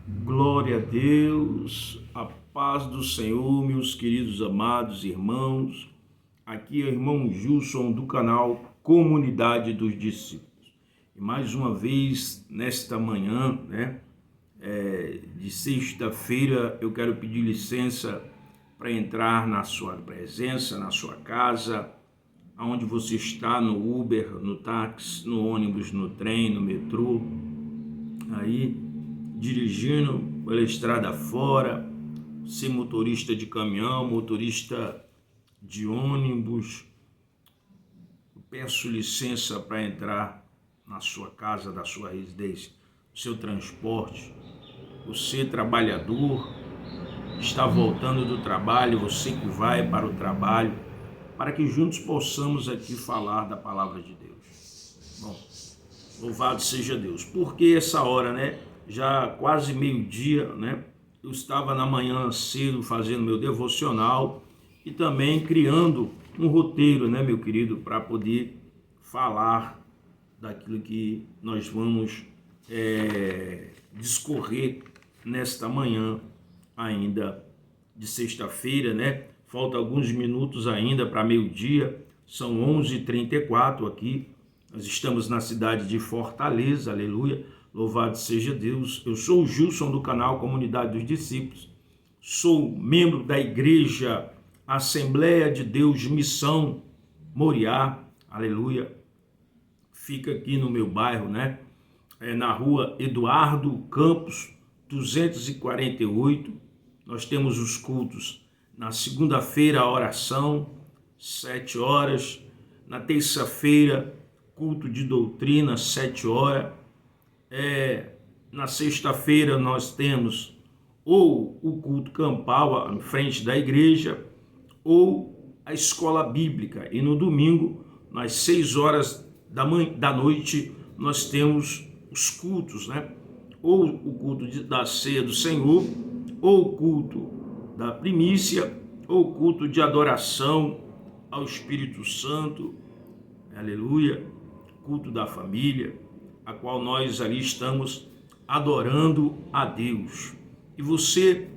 Glória a Deus, a paz do Senhor, meus queridos amados irmãos. Aqui é o irmão Gilson do canal Comunidade dos Discípulos. E mais uma vez, nesta manhã, de sexta-feira, eu quero pedir licença para entrar na sua presença, na sua casa, aonde você está, no Uber, no táxi, no ônibus, no trem, no metrô, aí dirigindo pela estrada fora, ser motorista de caminhão, motorista de ônibus. Eu peço licença para entrar na sua casa, da sua residência, no seu transporte. Você, trabalhador, está voltando do trabalho, você que vai para o trabalho, para que juntos possamos aqui falar da palavra de Deus. Bom, louvado seja Deus. Porque essa hora, já quase meio-dia, eu estava na manhã cedo fazendo meu devocional e também criando um roteiro, meu querido, para poder falar daquilo que nós vamos discorrer nesta manhã ainda de sexta-feira, Falta alguns minutos ainda para meio-dia, são 11h34 aqui. Nós estamos na cidade de Fortaleza, aleluia, louvado seja Deus. Eu sou o Gilson do canal Comunidade dos Discípulos, sou membro da Igreja Assembleia de Deus Missão Moriá, aleluia. Fica aqui no meu bairro, na rua Eduardo Campos, 248. Nós temos os cultos na segunda-feira, a oração, 7 horas. Na terça-feira, culto de doutrina, 7 horas. Na sexta-feira nós temos ou o culto campal em frente da igreja ou a escola bíblica. E no domingo, às 6 horas da noite, nós temos os cultos, ou o culto da ceia do Senhor, ou o culto da primícia, ou o culto de adoração ao Espírito Santo, aleluia, culto da família, a qual nós ali estamos adorando a Deus. E você,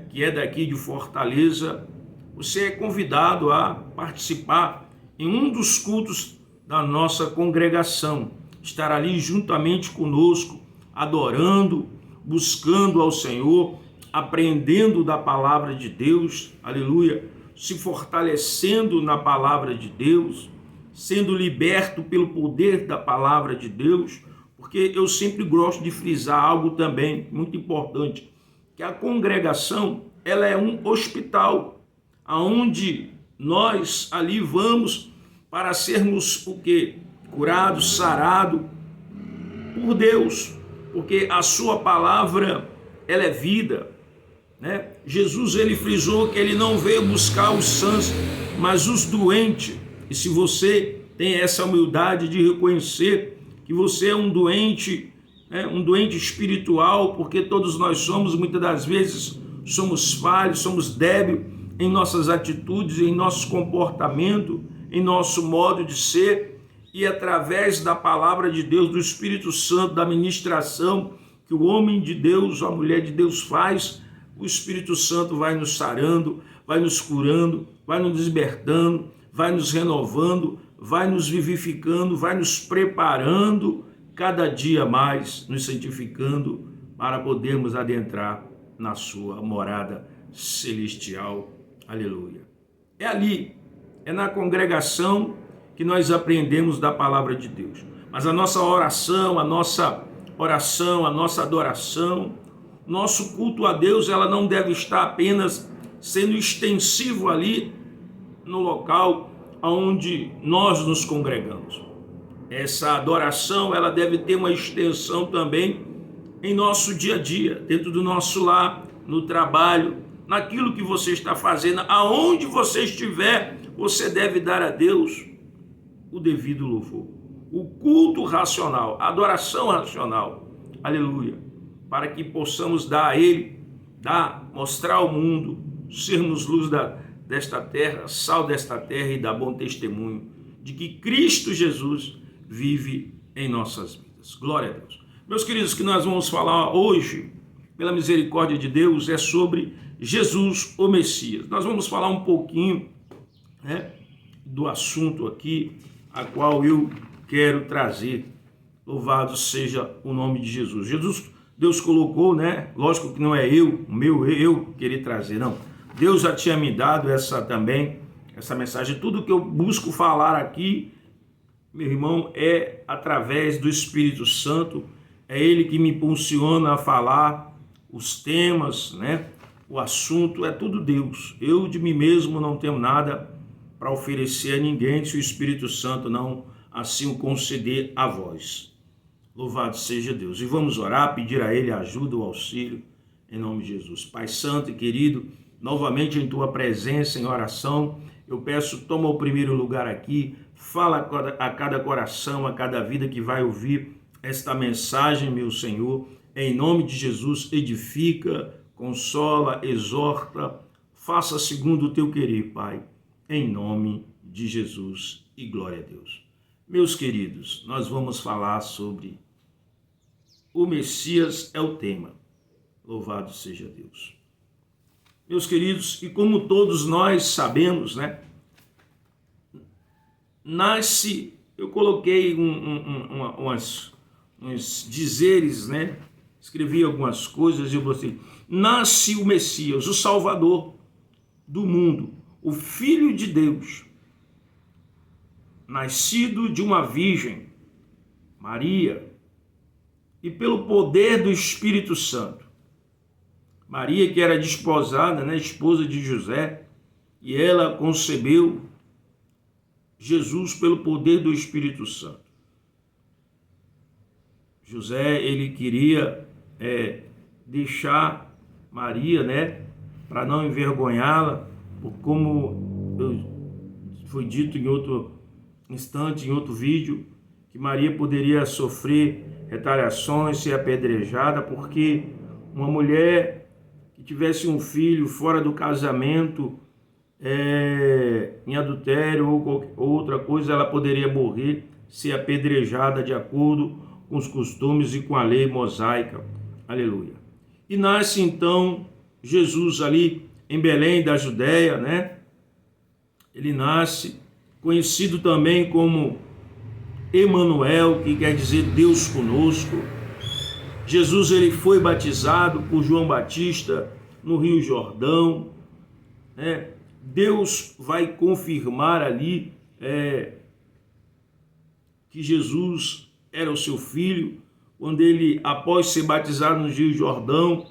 que é daqui de Fortaleza, você é convidado a participar em um dos cultos da nossa congregação, estar ali juntamente conosco, adorando, buscando ao Senhor, aprendendo da palavra de Deus, aleluia, se fortalecendo na palavra de Deus, sendo liberto pelo poder da palavra de Deus, porque eu sempre gosto de frisar algo também muito importante, que a congregação, ela é um hospital, aonde nós ali vamos para sermos o quê? Curados, sarados por Deus, porque a sua palavra, ela é vida, Jesus, ele frisou que ele não veio buscar os sãos, mas os doentes. E se você tem essa humildade de reconhecer que você é um doente espiritual, porque todos nós somos, muitas das vezes, somos falhos, somos débeis em nossas atitudes, em nosso comportamento, em nosso modo de ser, e através da palavra de Deus, do Espírito Santo, da ministração que o homem de Deus, a mulher de Deus faz, o Espírito Santo vai nos sarando, vai nos curando, vai nos libertando, vai nos renovando, vai nos vivificando, vai nos preparando cada dia mais, nos santificando para podermos adentrar na sua morada celestial. Aleluia. É ali, é na congregação que nós aprendemos da palavra de Deus. Mas a nossa oração, a nossa adoração, nosso culto a Deus, ela não deve estar apenas sendo extensivo ali no local onde nós nos congregamos. Essa adoração, ela deve ter uma extensão também em nosso dia a dia, dentro do nosso lar, no trabalho, naquilo que você está fazendo, aonde você estiver, você deve dar a Deus o devido louvor. O culto racional, a adoração racional, aleluia, para que possamos dar a Ele, mostrar ao mundo, sermos luz desta terra, sal desta terra e dar bom testemunho de que Cristo Jesus vive em nossas vidas. Glória a Deus. Meus queridos, que nós vamos falar hoje pela misericórdia de Deus, é sobre Jesus, o Messias. Nós vamos falar um pouquinho, né, do assunto aqui, a qual eu quero trazer. Louvado seja o nome de Jesus. Deus colocou, né? Lógico que não é eu querer trazer, não. Deus já tinha me dado essa mensagem. Tudo que eu busco falar aqui, meu irmão, é através do Espírito Santo. É Ele que me impulsiona a falar os temas, né? O assunto é tudo Deus. Eu de mim mesmo não tenho nada para oferecer a ninguém se o Espírito Santo não assim o conceder a vós. Louvado seja Deus. E vamos orar, pedir a Ele ajuda, o auxílio, em nome de Jesus. Pai santo e querido, novamente em Tua presença, em oração, eu peço, toma o primeiro lugar aqui, fala a cada coração, a cada vida que vai ouvir esta mensagem, meu Senhor, em nome de Jesus, edifica, consola, exorta, faça segundo o Teu querer, Pai, em nome de Jesus e glória a Deus. Meus queridos, nós vamos falar sobre o Messias é o tema. Louvado seja Deus. Meus queridos, e como todos nós sabemos, né? Nasce, eu coloquei uns dizeres, né? Escrevi algumas coisas e eu botei: nasce o Messias, o Salvador do mundo, o Filho de Deus, nascido de uma virgem, Maria, e pelo poder do Espírito Santo. Maria, que era desposada, né, esposa de José, e ela concebeu Jesus pelo poder do Espírito Santo. José, ele queria deixar Maria, né, para não envergonhá-la, como foi dito em outro instante, em outro vídeo, que Maria poderia sofrer retaliações, ser apedrejada, porque uma mulher que tivesse um filho fora do casamento, em adultério ou outra coisa, ela poderia morrer, ser apedrejada de acordo com os costumes e com a lei mosaica. Aleluia. E nasce então Jesus ali em Belém da Judéia, né? Ele nasce, conhecido também como Emanuel, que quer dizer Deus conosco. Jesus, ele foi batizado por João Batista no Rio Jordão, né? Deus vai confirmar ali que Jesus era o seu filho, quando ele, após ser batizado no Rio Jordão,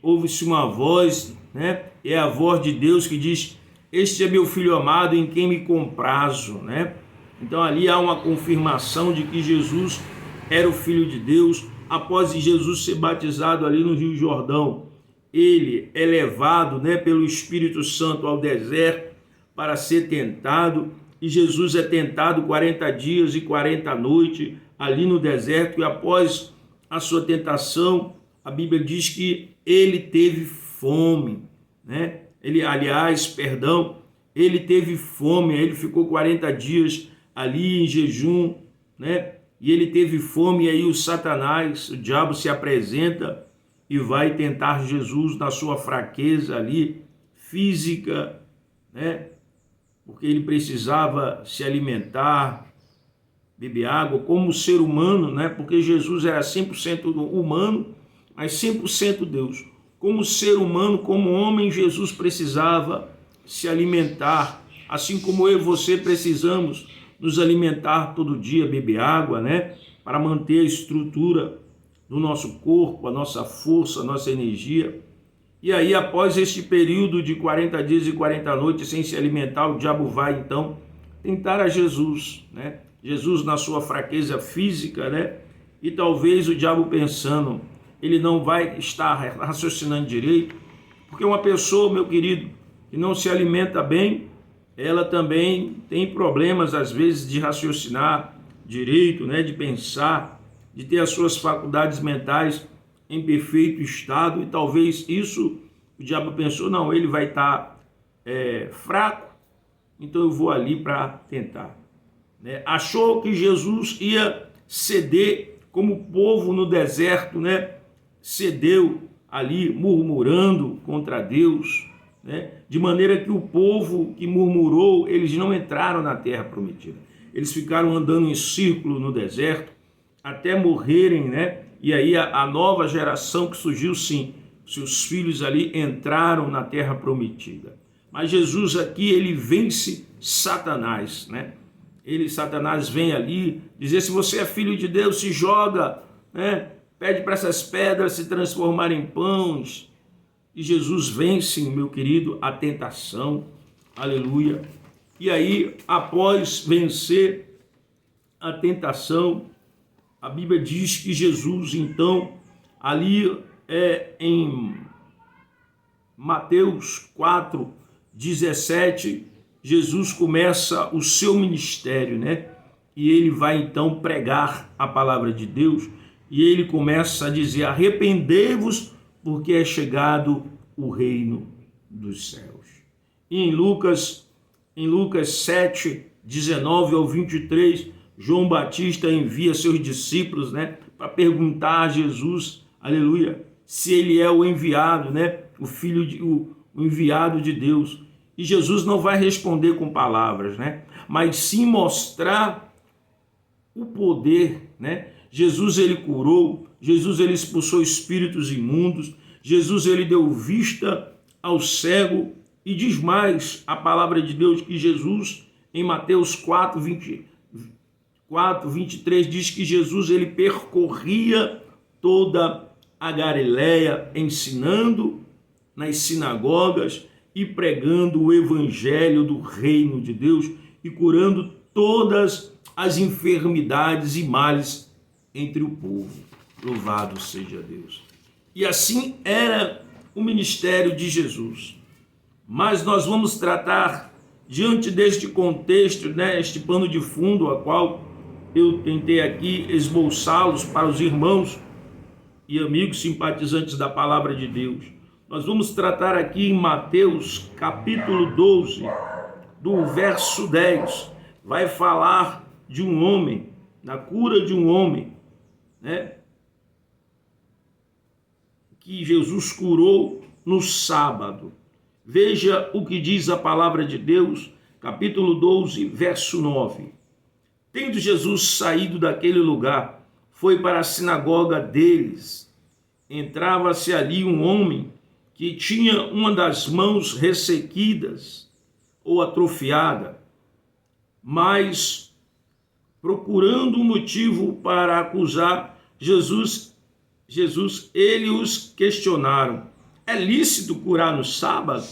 ouve-se uma voz, né? É a voz de Deus que diz: este é meu filho amado em quem me comprazo, né? Então ali há uma confirmação de que Jesus era o Filho de Deus. Após Jesus ser batizado ali no Rio Jordão, ele é levado, né, pelo Espírito Santo ao deserto para ser tentado. E Jesus é tentado 40 dias e 40 noites ali no deserto. E após a sua tentação, a Bíblia diz que ele teve fome, né? Ele teve fome, ele ficou 40 dias ali em jejum, né? E ele teve fome, e aí o Satanás, o diabo, se apresenta e vai tentar Jesus na sua fraqueza ali, física, né? Porque ele precisava se alimentar, beber água, como ser humano, né? Porque Jesus era 100% humano, mas 100% Deus. Como ser humano, como homem, Jesus precisava se alimentar, assim como eu e você precisamos nos alimentar todo dia, beber água, né? Para manter a estrutura do nosso corpo, a nossa força, a nossa energia. E aí, após este período de 40 dias e 40 noites sem se alimentar, o diabo vai então tentar a Jesus, né? Jesus na sua fraqueza física, né? E talvez o diabo pensando, ele não vai estar raciocinando direito, porque uma pessoa, meu querido, que não se alimenta bem, ela também tem problemas, às vezes, de raciocinar direito, né? De pensar, de ter as suas faculdades mentais em perfeito estado, e talvez isso, o diabo pensou, não, ele vai estar fraco, então eu vou ali para tentar. Né? Achou que Jesus ia ceder, como o povo no deserto, né? Cedeu ali murmurando contra Deus, né? De maneira que o povo que murmurou, eles não entraram na terra prometida. Eles ficaram andando em círculo no deserto até morrerem, né? E aí a nova geração que surgiu, sim, seus filhos ali entraram na terra prometida. Mas Jesus aqui, ele vence Satanás, né? Satanás vem ali dizer: se você é filho de Deus, se joga, né? Pede para essas pedras se transformarem em pães. E Jesus vence, meu querido, a tentação. Aleluia. E aí, após vencer a tentação, a Bíblia diz que Jesus, então, ali em Mateus 4:17, Jesus começa o seu ministério, né? E ele vai então pregar a palavra de Deus, e ele começa a dizer: arrependei-vos, porque é chegado o reino dos céus. E em Lucas 7:19-23, João Batista envia seus discípulos, né, para perguntar a Jesus, aleluia, se ele é o enviado, né, o enviado de Deus. E Jesus não vai responder com palavras, né, mas sim mostrar o poder, né? Jesus, ele curou, Jesus, ele expulsou espíritos imundos, Jesus, ele deu vista ao cego, e diz mais a palavra de Deus que Jesus, em Mateus 4:23, diz que Jesus, ele percorria toda a Galileia, ensinando nas sinagogas e pregando o evangelho do reino de Deus e curando todas as enfermidades e males entre o povo. Louvado seja Deus. E assim era o ministério de Jesus. Mas nós vamos tratar, diante deste contexto, né, este pano de fundo, a qual eu tentei aqui esboçá-los para os irmãos e amigos simpatizantes da palavra de Deus. Nós vamos tratar aqui em Mateus capítulo 12, do verso 10. Vai falar de um homem, na cura de um homem, né, que Jesus curou no sábado. Veja o que diz a palavra de Deus, capítulo 12, verso 9. Tendo Jesus saído daquele lugar, foi para a sinagoga deles. Entrava-se ali um homem que tinha uma das mãos ressequidas ou atrofiada, mas procurando um motivo para acusar Jesus, ele os questionaram: é lícito curar no sábado?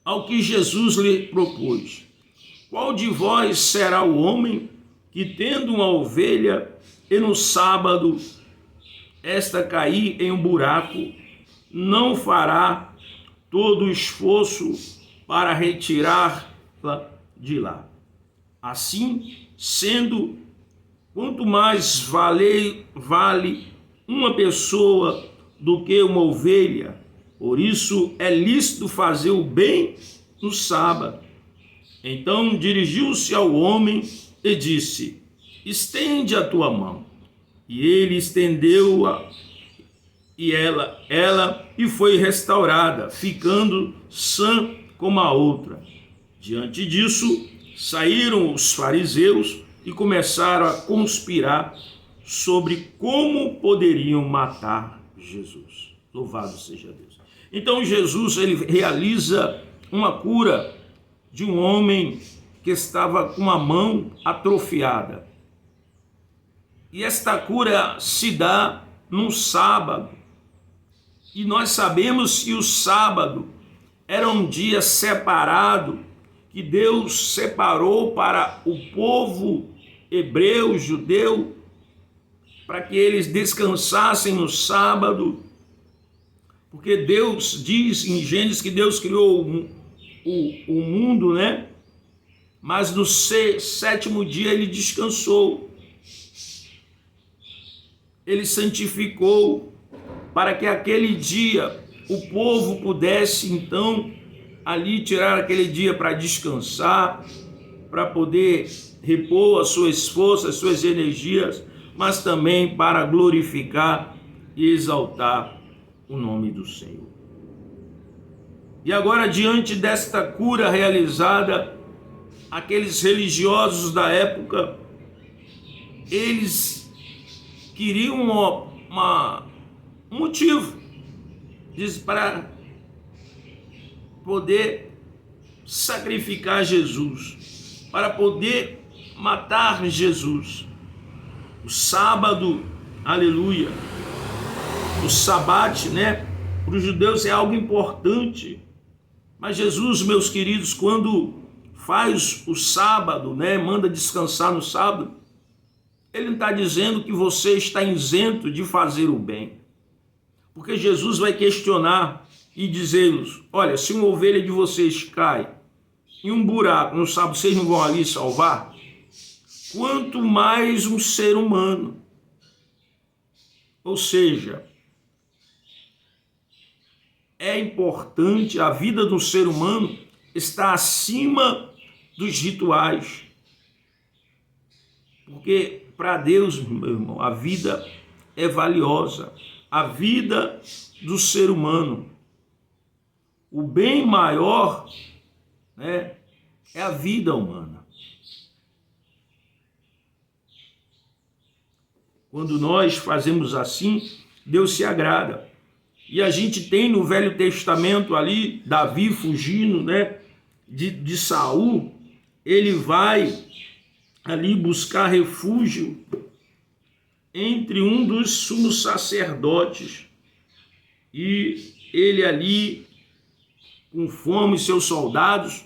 Ao que Jesus lhe propôs: qual de vós será o homem que, tendo uma ovelha, e no sábado esta cair em um buraco, não fará todo o esforço para retirá-la de lá? Assim sendo, quanto mais vale uma pessoa do que uma ovelha. Por isso é lícito fazer o bem no sábado. Então dirigiu-se ao homem e disse: estende a tua mão. E ele estendeu-a, e ela e foi restaurada, ficando sã como a outra. Diante disso, saíram os fariseus e começaram a conspirar sobre como poderiam matar Jesus. Louvado seja Deus. Então Jesus, ele realiza uma cura de um homem que estava com a mão atrofiada. E esta cura se dá no sábado. E nós sabemos que o sábado era um dia separado, que Deus separou para o povo hebreu, judeu, para que eles descansassem no sábado, porque Deus diz em Gênesis que Deus criou o mundo, né? Mas no sétimo dia ele descansou, ele santificou, para que aquele dia o povo pudesse então ali tirar aquele dia para descansar, para poder repor as suas forças, as suas energias, mas também para glorificar e exaltar o nome do Senhor. E agora, diante desta cura realizada, aqueles religiosos da época, eles queriam um motivo para poder sacrificar Jesus, para poder matar Jesus. O sábado, aleluia, o sabate, né? Para os judeus é algo importante. Mas Jesus, meus queridos, quando faz o sábado, né? Manda descansar no sábado, ele não está dizendo que você está isento de fazer o bem. Porque Jesus vai questionar e dizer-los: olha, se uma ovelha de vocês cai em um buraco no sábado, vocês não vão ali salvar? Quanto mais um ser humano. Ou seja, é importante, a vida do ser humano está acima dos rituais. Porque para Deus, meu irmão, a vida é valiosa. A vida do ser humano. O bem maior, né, é a vida humana. Quando nós fazemos assim, Deus se agrada. E a gente tem no Velho Testamento ali, Davi fugindo, né, de Saul, ele vai ali buscar refúgio entre um dos sumos sacerdotes. E ele ali, com fome, seus soldados,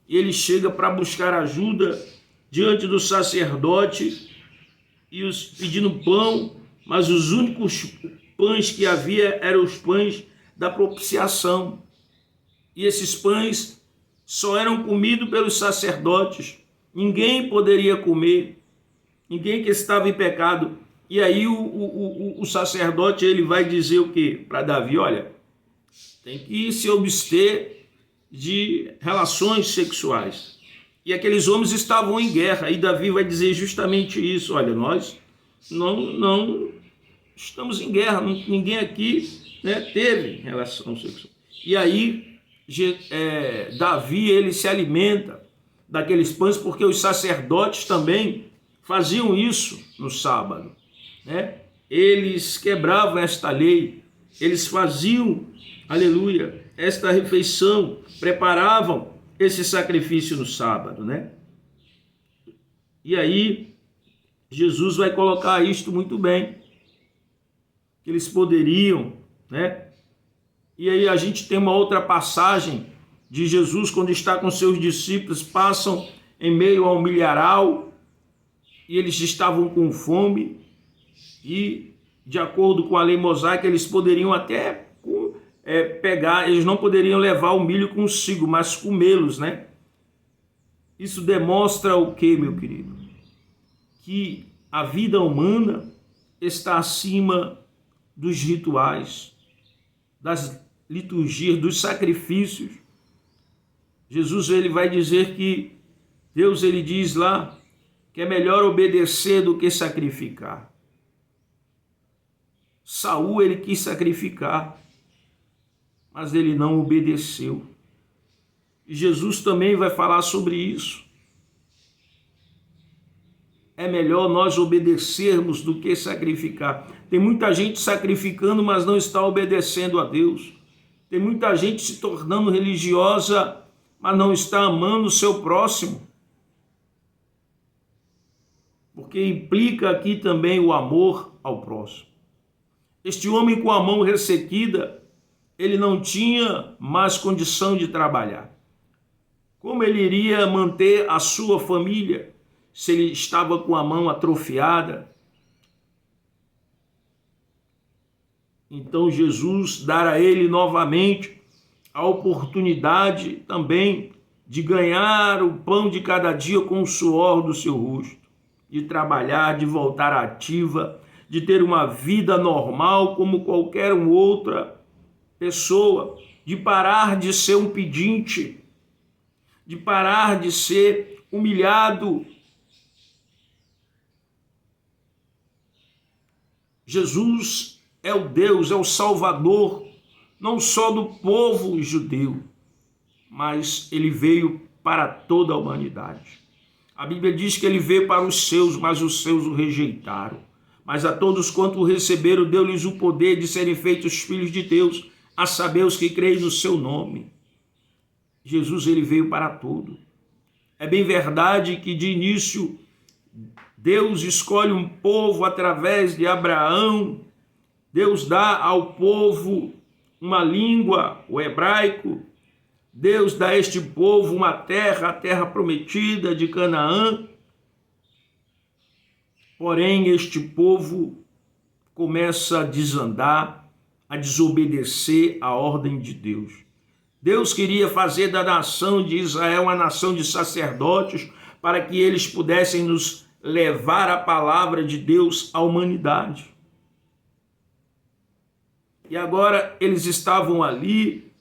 ele chega para buscar ajuda diante do sacerdote e pedindo pão, mas os únicos pães que havia eram os pães da propiciação. E esses pães só eram comidos pelos sacerdotes. Ninguém poderia comer, ninguém que estava em pecado. E aí o sacerdote, ele vai dizer o quê? Para Davi: olha, tem que se abster de relações sexuais. E aqueles homens estavam em guerra, e Davi vai dizer justamente isso: olha, nós não estamos em guerra, ninguém aqui, né, teve relação sexual. E aí Davi, ele se alimenta daqueles pães, porque os sacerdotes também faziam isso no sábado, né? Eles quebravam esta lei, eles faziam, aleluia, esta refeição, preparavam esse sacrifício no sábado, né? E aí Jesus vai colocar isto muito bem, que eles poderiam, né? E aí a gente tem uma outra passagem de Jesus, quando está com seus discípulos, passam em meio ao milharal, e eles estavam com fome, e de acordo com a lei mosaica, eles poderiam até pegar, eles não poderiam levar o milho consigo, mas comê-los, né? Isso demonstra o que, meu querido? Que a vida humana está acima dos rituais, das liturgias, dos sacrifícios. Jesus, ele vai dizer que Deus, ele diz lá que é melhor obedecer do que sacrificar. Saul, ele quis sacrificar, mas ele não obedeceu. E Jesus também vai falar sobre isso. É melhor nós obedecermos do que sacrificar. Tem muita gente sacrificando, mas não está obedecendo a Deus. Tem muita gente se tornando religiosa, mas não está amando o seu próximo. Porque implica aqui também o amor ao próximo. Este homem com a mão ressequida, ele não tinha mais condição de trabalhar. Como ele iria manter a sua família se ele estava com a mão atrofiada? Então Jesus dará a ele novamente a oportunidade também de ganhar o pão de cada dia com o suor do seu rosto, de trabalhar, de voltar ativa, de ter uma vida normal como qualquer outra pessoa, de parar de ser um pedinte, de parar de ser humilhado. Jesus é o Deus, é o Salvador não só do povo judeu, mas ele veio para toda a humanidade. A Bíblia diz que ele veio para os seus, mas os seus o rejeitaram. Mas a todos quanto o receberam, deu-lhes o poder de serem feitos filhos de Deus, a saber os que creem no seu nome. Jesus, ele veio para tudo. É bem verdade que de início Deus escolhe um povo através de Abraão. Deus dá ao povo uma língua, o hebraico. Deus dá a este povo uma terra, a terra prometida de Canaã. Porém, este povo começa a desandar, a desobedecer a ordem de Deus. Deus queria fazer da nação de Israel uma nação de sacerdotes para que eles pudessem nos levar a palavra de Deus à humanidade. E agora eles estavam ali,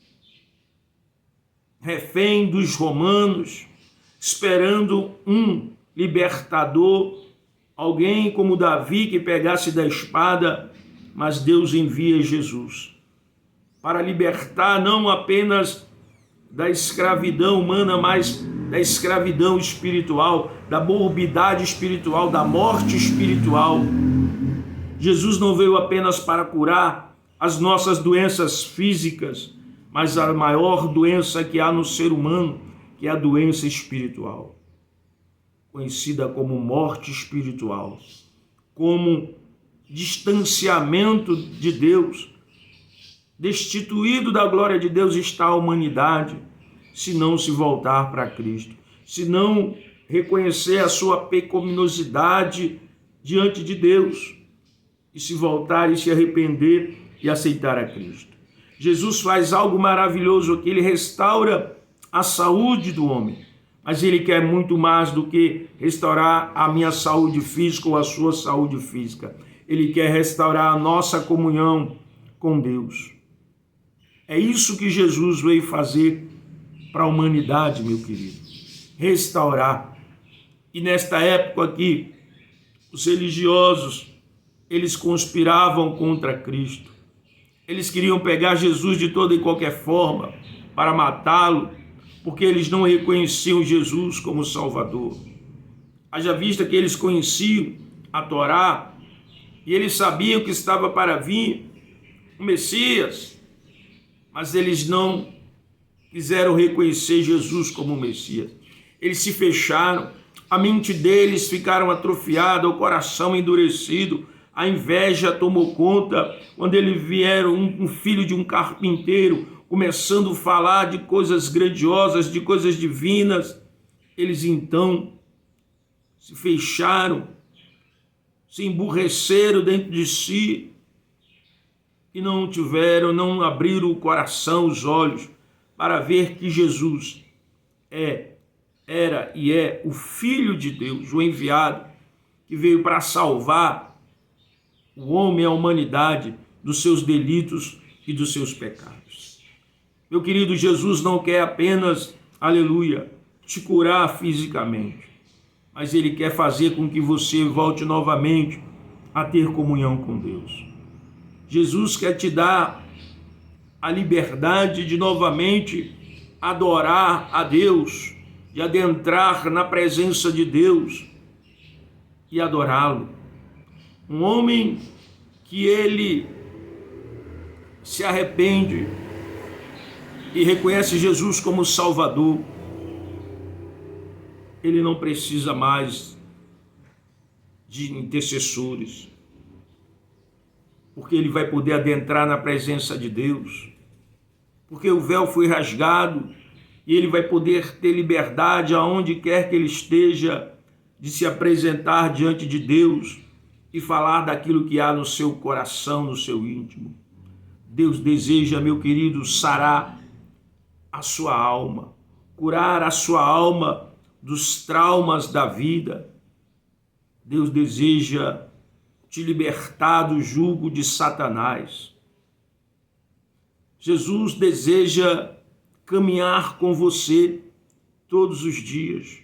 refém dos romanos, esperando um libertador, alguém como Davi que pegasse da espada, mas Deus envia Jesus para libertar não apenas da escravidão humana, mas da escravidão espiritual, da morbidade espiritual, da morte espiritual. Jesus não veio apenas para curar as nossas doenças físicas, mas a maior doença que há no ser humano, que é a doença espiritual, conhecida como morte espiritual, como distanciamento de Deus. Destituído da glória de Deus está a humanidade, se não se voltar para Cristo, se não reconhecer a sua pecaminosidade diante de Deus, e se voltar e se arrepender e aceitar a Cristo. Jesus faz algo maravilhoso aqui, ele restaura a saúde do homem, mas ele quer muito mais do que restaurar a minha saúde física ou a sua saúde física. Ele quer restaurar a nossa comunhão com Deus. É isso que Jesus veio fazer para a humanidade, meu querido. Restaurar. E nesta época aqui, os religiosos, eles conspiravam contra Cristo. Eles queriam pegar Jesus de toda e qualquer forma para matá-lo, porque eles não reconheciam Jesus como Salvador. Haja vista que eles conheciam a Torá e eles sabiam que estava para vir o Messias, mas eles não quiseram reconhecer Jesus como Messias. Eles se fecharam, a mente deles ficaram atrofiada, o coração endurecido, a inveja tomou conta. Quando eles vieram, um filho de um carpinteiro, começando a falar de coisas grandiosas, de coisas divinas, eles então se fecharam, se emburreceram dentro de si e não abriram o coração, os olhos, para ver que Jesus era e é o Filho de Deus, o enviado, que veio para salvar o homem, a humanidade, dos seus delitos e dos seus pecados. Meu querido, Jesus não quer apenas, aleluia, te curar fisicamente, mas Ele quer fazer com que você volte novamente a ter comunhão com Deus. Jesus quer te dar a liberdade de novamente adorar a Deus, de adentrar na presença de Deus e adorá-lo. Um homem que ele se arrepende e reconhece Jesus como Salvador, ele não precisa mais de intercessores, porque ele vai poder adentrar na presença de Deus, porque o véu foi rasgado e ele vai poder ter liberdade aonde quer que ele esteja de se apresentar diante de Deus e falar daquilo que há no seu coração, no seu íntimo. Deus deseja, meu querido, sarar a sua alma, curar a sua alma dos traumas da vida. Deus deseja te libertar do jugo de Satanás. Jesus deseja caminhar com você todos os dias.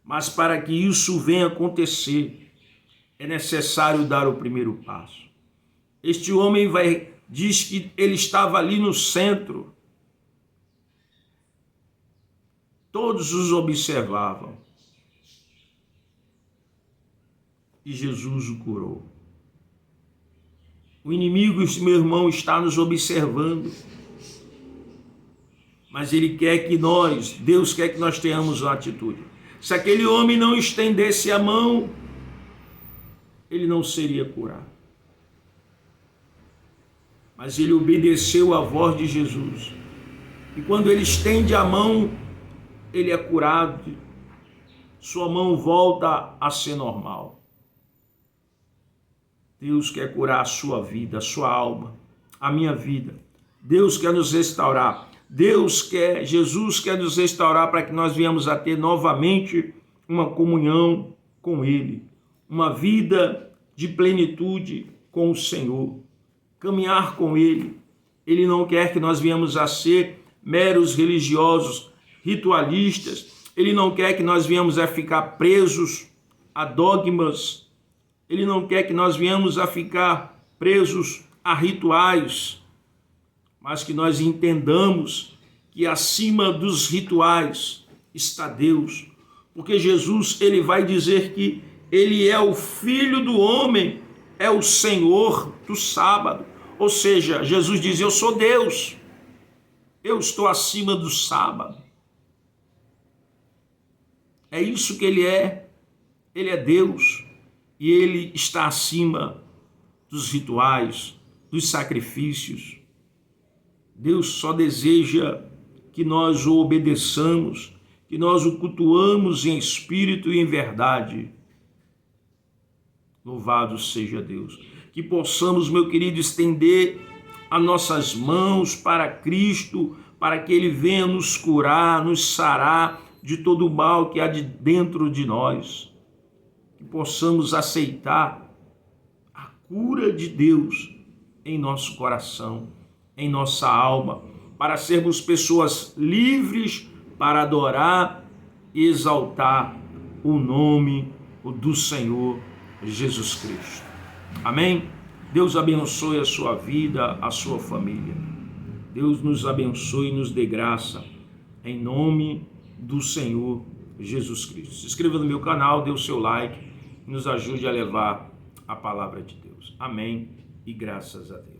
Mas para que isso venha acontecer, é necessário dar o primeiro passo. Este homem vai diz que ele estava ali no centro. Todos os observavam. E Jesus o curou. O inimigo, meu irmão, está nos observando. Mas ele quer que Deus quer que nós tenhamos uma atitude. Se aquele homem não estendesse a mão, ele não seria curado. Mas ele obedeceu à voz de Jesus. E quando ele estende a mão, ele é curado. Sua mão volta a ser normal. Deus quer curar a sua vida, a sua alma, a minha vida. Deus quer nos restaurar. Jesus quer nos restaurar para que nós venhamos a ter novamente uma comunhão com Ele, uma vida de plenitude com o Senhor, caminhar com Ele. Ele não quer que nós venhamos a ser meros religiosos, ritualistas. Ele não quer que nós venhamos a ficar presos a dogmas. Ele não quer que nós venhamos a ficar presos a rituais, mas que nós entendamos que acima dos rituais está Deus, porque Jesus, ele vai dizer que ele é o Filho do homem, é o Senhor do sábado. Ou seja, Jesus diz: eu sou Deus, eu estou acima do sábado. É isso que ele é Deus, e ele está acima dos rituais, dos sacrifícios. Deus só deseja que nós o obedeçamos, que nós o cultuamos em espírito e em verdade. Louvado seja Deus. Que possamos, meu querido, estender as nossas mãos para Cristo, para que Ele venha nos curar, nos sarar de todo o mal que há de dentro de nós. Que possamos aceitar a cura de Deus em nosso coração, em nossa alma, para sermos pessoas livres para adorar e exaltar o nome do Senhor Jesus Cristo. Amém? Deus abençoe a sua vida, a sua família. Deus nos abençoe e nos dê graça, em nome do Senhor Jesus Cristo. Se inscreva no meu canal, dê o seu like e nos ajude a levar a palavra de Deus. Amém e graças a Deus.